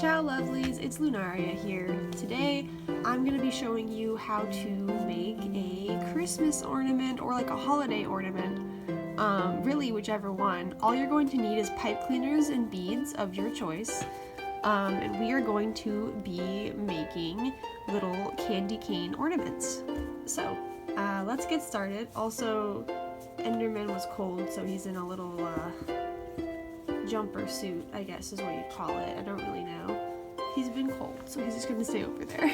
Ciao lovelies, it's Lunaria here. Today I'm going to be showing you how to make a Christmas ornament or like a holiday ornament, really whichever one. All you're going to need is pipe cleaners and beads of your choice, and we are going to be making little candy cane ornaments. So let's get started. Also, Enderman was cold, so he's in a little jumper suit, I guess is what you'd call it. I don't really know. He's been cold, so he's just gonna stay over there.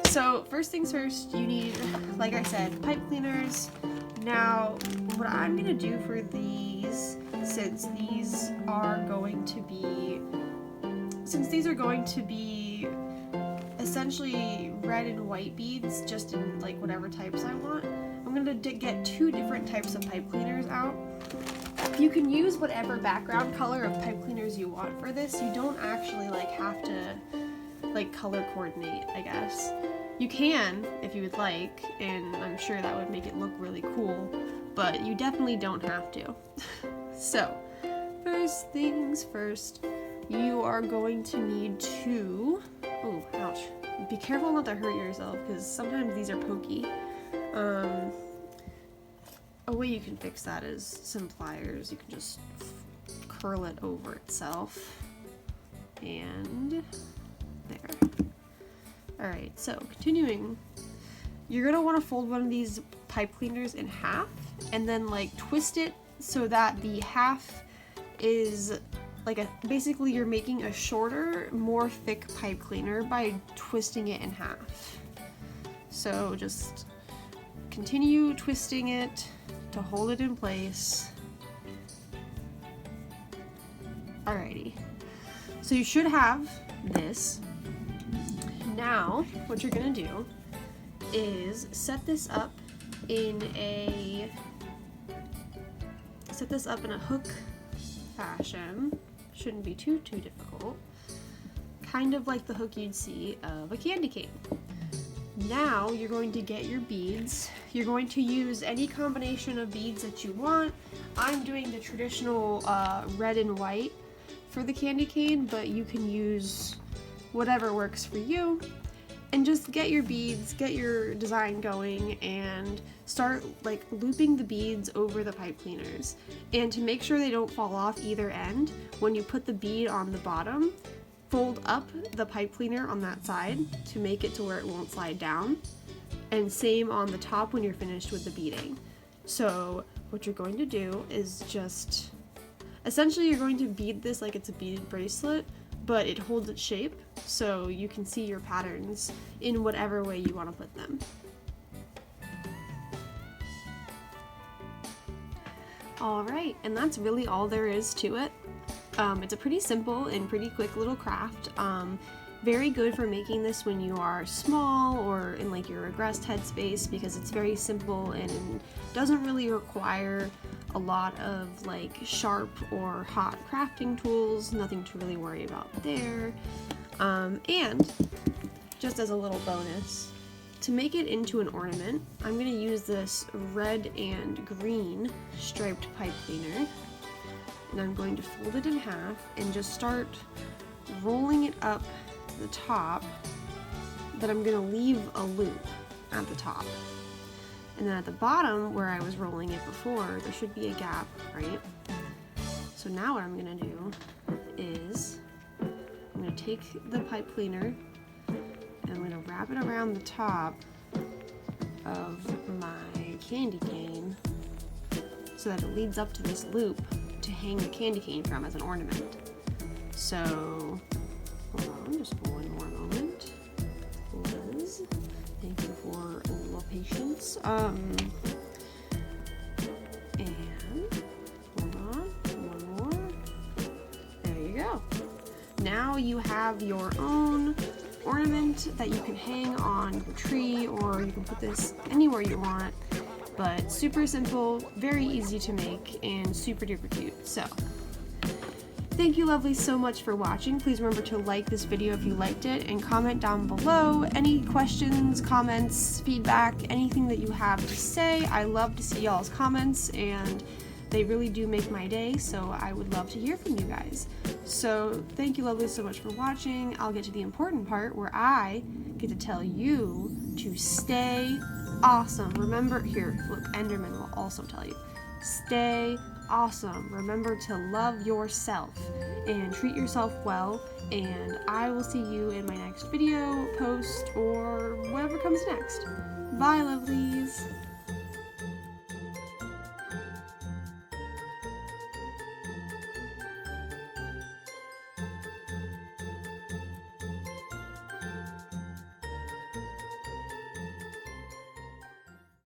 So first things first, you need, like I said, pipe cleaners. Now, what I'm gonna do for these, since these are going to be essentially red and white beads, just in like whatever types I want, I'm gonna get two different types of pipe cleaners out. You can use whatever background color of pipe cleaners you want for this. You don't actually like have to like color coordinate, I guess. You can if you would like, and I'm sure that would make it look really cool, but you definitely don't have to. So, first things first, you are going to need two, oh ouch, be careful not to hurt yourself because sometimes these are pokey. A way you can fix that is some pliers. You can just curl it over itself. And there. Alright, so continuing. You're going to want to fold one of these pipe cleaners in half and then like twist it so that the half is like basically you're making a shorter, more thick pipe cleaner by twisting it in half. So just continue twisting it to hold it in place. Alrighty, so you should have this. Now what you're gonna do is set this up in a hook fashion. Shouldn't be too difficult, kind of like the hook you'd see of a candy cane. Now you're going to get your beads. You're going to use any combination of beads that you want. I'm doing the traditional red and white for the candy cane, but you can use whatever works for you. And just get your beads, get your design going, and start like looping the beads over the pipe cleaners. And to make sure they don't fall off either end, when you put the bead on the bottom, fold up the pipe cleaner on that side to make it to where it won't slide down, and same on the top when you're finished with the beading. So what you're going to do is just essentially you're going to bead this like it's a beaded bracelet, but it holds its shape so you can see your patterns in whatever way you want to put them. Alright, and that's really all there is to it. It's a pretty simple and pretty quick little craft. Very good for making this when you are small or in like your regressed headspace, because it's very simple and doesn't really require a lot of like sharp or hot crafting tools. Nothing to really worry about there. And just as a little bonus, to make it into an ornament, I'm going to use this red and green striped pipe cleaner. And I'm going to fold it in half and just start rolling it up to the top, but I'm going to leave a loop at the top. And then at the bottom where I was rolling it before, there should be a gap, right? So now what I'm going to do is I'm going to take the pipe cleaner and I'm going to wrap it around the top of my candy cane so that it leads up to this loop to hang the candy cane from as an ornament. So, hold on, just for one more moment. Liz, thank you for a little patience. And, hold on, one more. There you go. Now you have your own ornament that you can hang on your tree, or you can put this anywhere you want. But super simple, very easy to make, and super duper cute. So, thank you lovelies so much for watching. Please remember to like this video if you liked it, and comment down below any questions, comments, feedback, anything that you have to say. I love to see y'all's comments, and They really do make my day, so I would love to hear from you guys. So thank you, lovelies, so much for watching. I'll get to the important part where I get to tell you to stay awesome. Remember, here, look, Enderman will also tell you. Stay awesome. Remember to love yourself and treat yourself well, and I will see you in my next video, post, or whatever comes next. Bye, lovelies.